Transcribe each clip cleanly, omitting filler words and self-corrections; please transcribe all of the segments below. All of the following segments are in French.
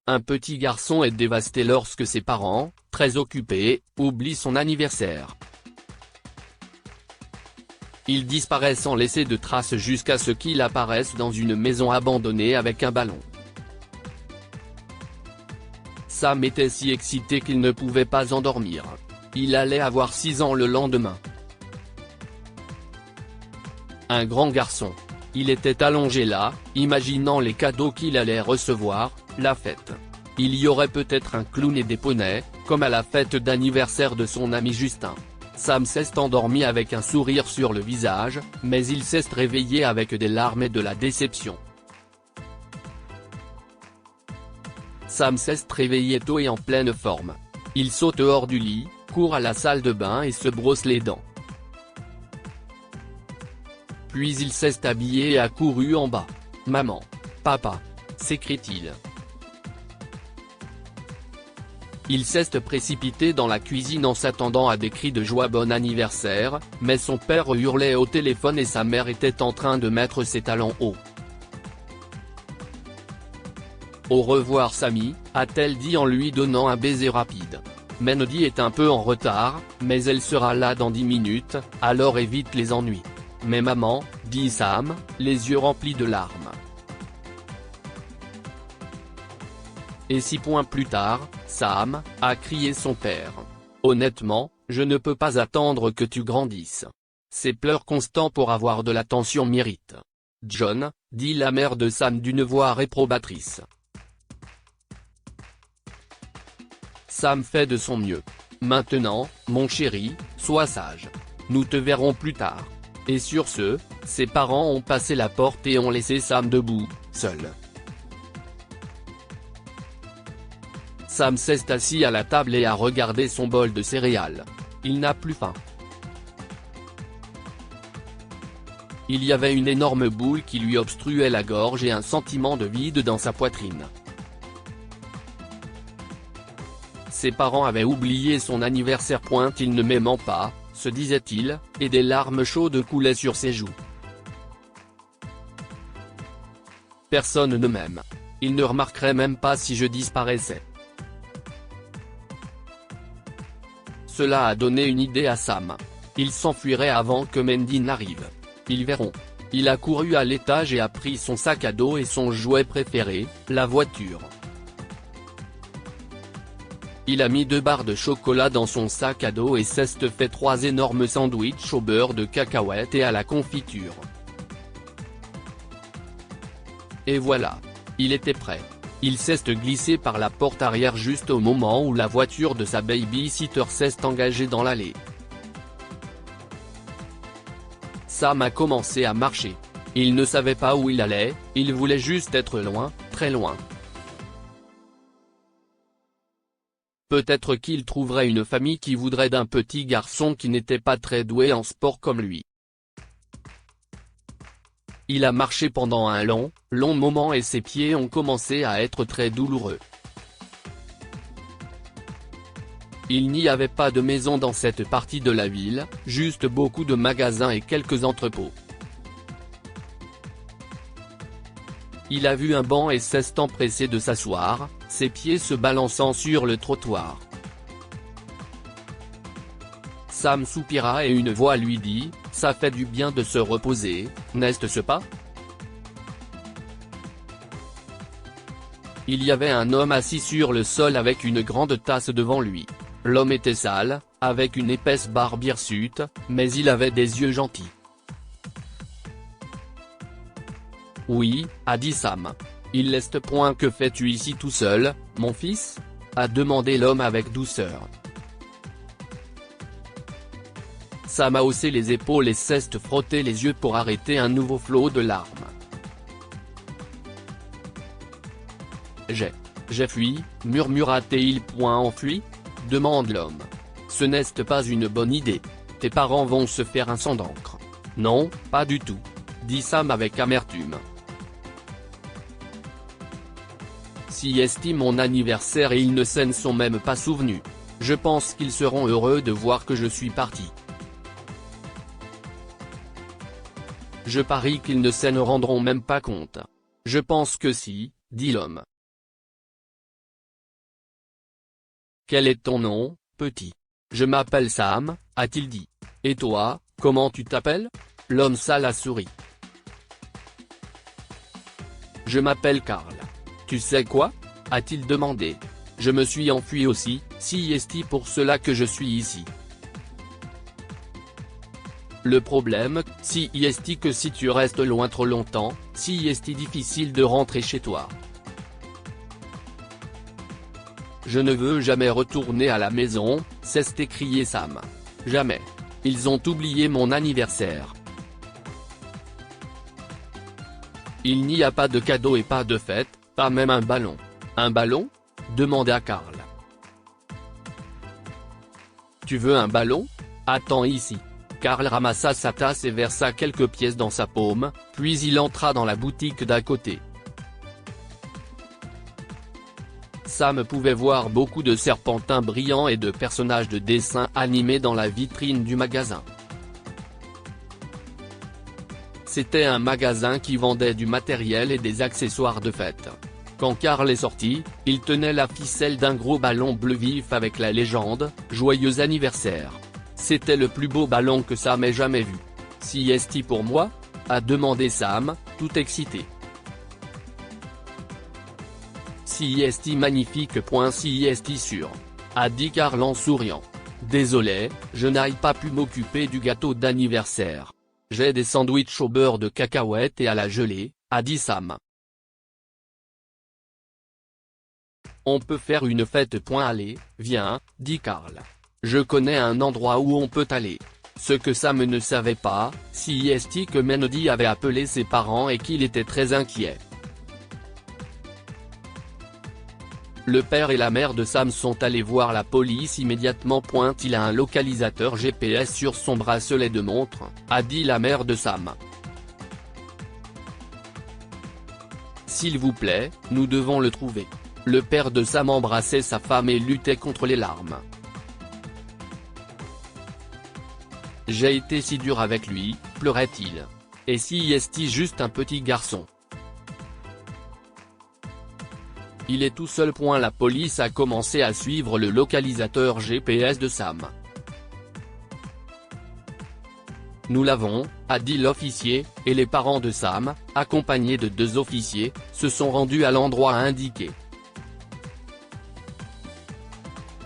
Un petit garçon est dévasté lorsque ses parents, très occupés, oublient son anniversaire. Il disparaît sans laisser de traces jusqu'à ce qu'il apparaisse dans une maison abandonnée avec un ballon. Sam était si excité qu'il ne pouvait pas endormir. Il allait avoir 6 ans le lendemain. Un grand garçon. Il était allongé là, imaginant les cadeaux qu'il allait recevoir, la fête. Il y aurait peut-être un clown et des poneys, comme à la fête d'anniversaire de son ami Justin. Sam s'est endormi avec un sourire sur le visage, mais il s'est réveillé avec des larmes et de la déception. Sam s'est réveillé tôt et en pleine forme. Il saute hors du lit, court à la salle de bain et se brosse les dents. Puis il s'est habillé et a couru en bas. « Maman. Papa. » s'écrie-t-il. Il s'est précipité dans la cuisine en s'attendant à des cris de joie « Bon anniversaire », mais son père hurlait au téléphone et sa mère était en train de mettre ses talons hauts. « Au revoir Sammy », a-t-elle dit en lui donnant un baiser rapide. Mendy est un peu en retard, mais elle sera là dans 10 minutes, alors évite les ennuis. « Mais maman », dit Sam, les yeux remplis de larmes. Et 6 points plus tard, Sam, a crié son père. Honnêtement, je ne peux pas attendre que tu grandisses. Ces pleurs constants pour avoir de l'attention m'irritent. John, dit la mère de Sam d'une voix réprobatrice. Sam fait de son mieux. Maintenant, mon chéri, sois sage. Nous te verrons plus tard. Et sur ce, ses parents ont passé la porte et ont laissé Sam debout, seul. Sam s'est assis à la table et a regardé son bol de céréales. Il n'a plus faim. Il y avait une énorme boule qui lui obstruait la gorge et un sentiment de vide dans sa poitrine. Ses parents avaient oublié son anniversaire. Il ne m'aimant pas, se disait-il, et des larmes chaudes coulaient sur ses joues. Personne ne m'aime. Il ne remarquerait même pas si je disparaissais. Cela a donné une idée à Sam. Il s'enfuirait avant que Mendy n'arrive. Ils verront. Il a couru à l'étage et a pris son sac à dos et son jouet préféré, la voiture. Il a mis 2 barres de chocolat dans son sac à dos et s'est fait 3 énormes sandwichs au beurre de cacahuète et à la confiture. Et voilà. Il était prêt. Il s'est glissé par la porte arrière juste au moment où la voiture de sa baby-sitter s'est engagée dans l'allée. Sam a commencé à marcher. Il ne savait pas où il allait, il voulait juste être loin, très loin. Peut-être qu'il trouverait une famille qui voudrait d'un petit garçon qui n'était pas très doué en sport comme lui. Il a marché pendant un long moment et ses pieds ont commencé à être très douloureux. Il n'y avait pas de maison dans cette partie de la ville, juste beaucoup de magasins et quelques entrepôts. Il a vu un banc et s'est empressé de s'asseoir, ses pieds se balançant sur le trottoir. Sam soupira et une voix lui dit, « Ça fait du bien de se reposer, n'est-ce pas ?» Il y avait un homme assis sur le sol avec une grande tasse devant lui. L'homme était sale, avec une épaisse barbe hirsute, mais il avait des yeux gentils. « Oui, » a dit Sam. « Il l'est point. Que fais-tu ici tout seul, mon fils ?» a demandé l'homme avec douceur. Sam a haussé les épaules et s'est frotté les yeux pour arrêter un nouveau flot de larmes. « J'ai fui, murmura-t-il. Enfui ?» demande l'homme. « Ce n'est pas une bonne idée. Tes parents vont se faire un sang d'encre. »« Non, pas du tout. » dit Sam avec amertume. « Si estime mon anniversaire et ils ne s'en sont même pas souvenus. Je pense qu'ils seront heureux de voir que je suis parti. Je parie qu'ils ne s'en rendront même pas compte. » « Je pense que si, » dit l'homme. Quel est ton nom, petit? Je m'appelle Sam, a-t-il dit. Et toi, comment tu t'appelles? L'homme sale a souri. Je m'appelle Carl. Tu sais quoi? A-t-il demandé. Je me suis enfui aussi, si est pour cela que je suis ici. Le problème, si est que si tu restes loin trop longtemps, si est difficile de rentrer chez toi. Je ne veux jamais retourner à la maison, s'est écrié Sam. Jamais. Ils ont oublié mon anniversaire. Il n'y a pas de cadeau et pas de fête, pas même un ballon. Un ballon? Demanda Carl. Tu veux un ballon? Attends ici. Carl ramassa sa tasse et versa quelques pièces dans sa paume, puis il entra dans la boutique d'à côté. Sam pouvait voir beaucoup de serpentins brillants et de personnages de dessins animés dans la vitrine du magasin. C'était un magasin qui vendait du matériel et des accessoires de fête. Quand Carl est sorti, il tenait la ficelle d'un gros ballon bleu vif avec la légende « Joyeux anniversaire ». C'était le plus beau ballon que Sam ait jamais vu. « Si est-il pour moi ?» a demandé Sam, tout excité. « Si est-il magnifique. Si est-il sûr ?» a dit Carl en souriant. « Désolé, je n'ai pas pu m'occuper du gâteau d'anniversaire. J'ai des sandwichs au beurre de cacahuètes et à la gelée », a dit Sam. On peut faire une fête. Allez, viens, dit Carl. Je connais un endroit où on peut aller. Ce que Sam ne savait pas, si est que Mendy avait appelé ses parents et qu'il était très inquiet. Le père et la mère de Sam sont allés voir la police immédiatement. Il a un localisateur GPS sur son bracelet de montre, a dit la mère de Sam. S'il vous plaît, nous devons le trouver. Le père de Sam embrassait sa femme et luttait contre les larmes. J'ai été si dur avec lui, pleurait-il. Et si est-il juste un petit garçon? Il est tout seul. La police a commencé à suivre le localisateur GPS de Sam. Nous l'avons, a dit l'officier, et les parents de Sam, accompagnés de 2 officiers, se sont rendus à l'endroit indiqué.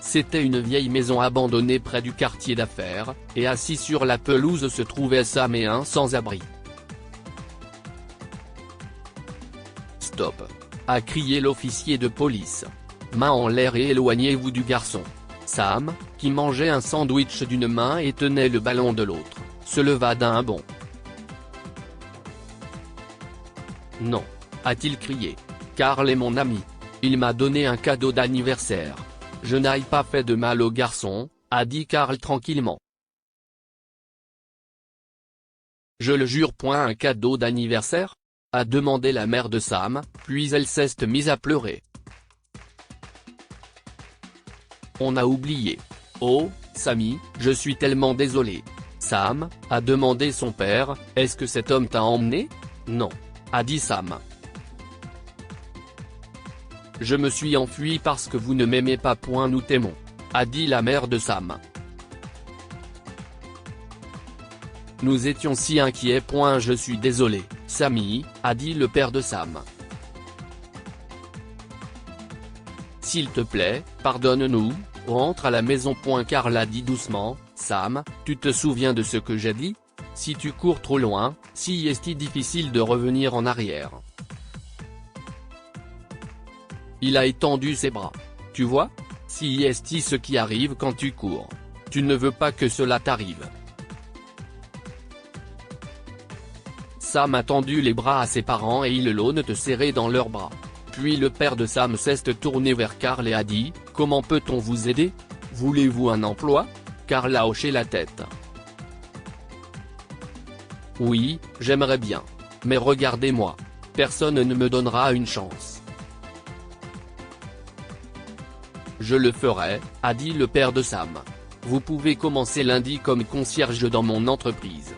C'était une vieille maison abandonnée près du quartier d'affaires, et assis sur la pelouse se trouvait Sam et un sans-abri. « Stop !» a crié l'officier de police. « Main en l'air et éloignez-vous du garçon. » Sam, qui mangeait un sandwich d'une main et tenait le ballon de l'autre, se leva d'un bond. « Non !» a-t-il crié. « Carl est mon ami. Il m'a donné un cadeau d'anniversaire. Je n'ai pas fait de mal au garçon, a dit Carl tranquillement. Je le jure. Un cadeau d'anniversaire? A demandé la mère de Sam, puis elle s'est mise à pleurer. On a oublié. Oh, Sammy, je suis tellement désolé. Sam, a demandé son père, est-ce que cet homme t'a emmené? Non, a dit Sam. Je me suis enfui parce que vous ne m'aimez pas. Nous t'aimons, a dit la mère de Sam. Nous étions si inquiets. Je suis désolé, Sammy, a dit le père de Sam. S'il te plaît, pardonne-nous, rentre à la maison. Carl a dit doucement. Sam, tu te souviens de ce que j'ai dit? Si tu cours trop loin, si est-il difficile de revenir en arrière. Il a étendu ses bras. Tu vois? Si est-il ce qui arrive quand tu cours. Tu ne veux pas que cela t'arrive. Sam a tendu les bras à ses parents et ils l'ont serré dans leurs bras. Puis le père de Sam s'est tourné vers Carl et a dit, « Comment peut-on vous aider? Voulez-vous un emploi ?» Carl a hoché la tête. « Oui, j'aimerais bien. Mais regardez-moi. Personne ne me donnera une chance. » Je le ferai, a dit le père de Sam. Vous pouvez commencer lundi comme concierge dans mon entreprise.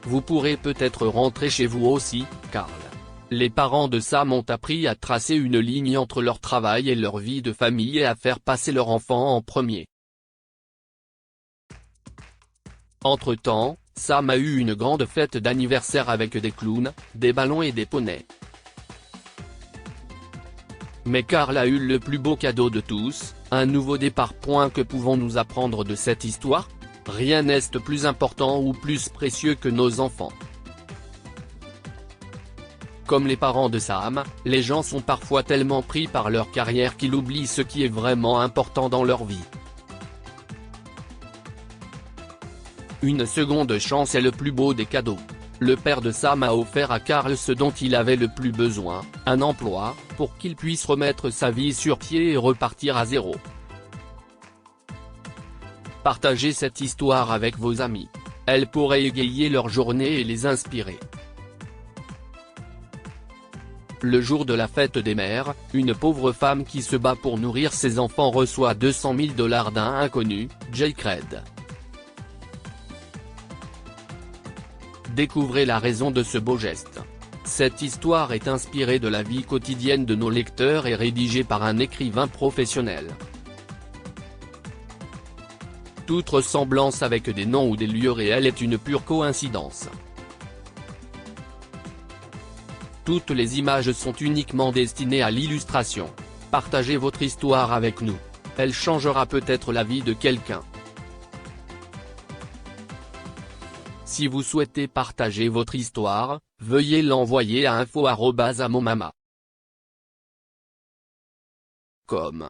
Vous pourrez peut-être rentrer chez vous aussi, Carl. Les parents de Sam ont appris à tracer une ligne entre leur travail et leur vie de famille et à faire passer leur enfant en premier. Entre-temps, Sam a eu une grande fête d'anniversaire avec des clowns, des ballons et des poneys. Mais Carl a eu le plus beau cadeau de tous, un nouveau départ. Que pouvons-nous apprendre de cette histoire? Rien n'est plus important ou plus précieux que nos enfants. Comme les parents de Sam, les gens sont parfois tellement pris par leur carrière qu'ils oublient ce qui est vraiment important dans leur vie. Une seconde chance est le plus beau des cadeaux. Le père de Sam a offert à Carl ce dont il avait le plus besoin, un emploi, pour qu'il puisse remettre sa vie sur pied et repartir à zéro. Partagez cette histoire avec vos amis. Elle pourrait égayer leur journée et les inspirer. Le jour de la fête des mères, une pauvre femme qui se bat pour nourrir ses enfants reçoit 200 000 $ d'un inconnu, Jake Reed. Découvrez la raison de ce beau geste. Cette histoire est inspirée de la vie quotidienne de nos lecteurs et rédigée par un écrivain professionnel. Toute ressemblance avec des noms ou des lieux réels est une pure coïncidence. Toutes les images sont uniquement destinées à l'illustration. Partagez votre histoire avec nous. Elle changera peut-être la vie de quelqu'un. Si vous souhaitez partager votre histoire, veuillez l'envoyer à info@amomama.com.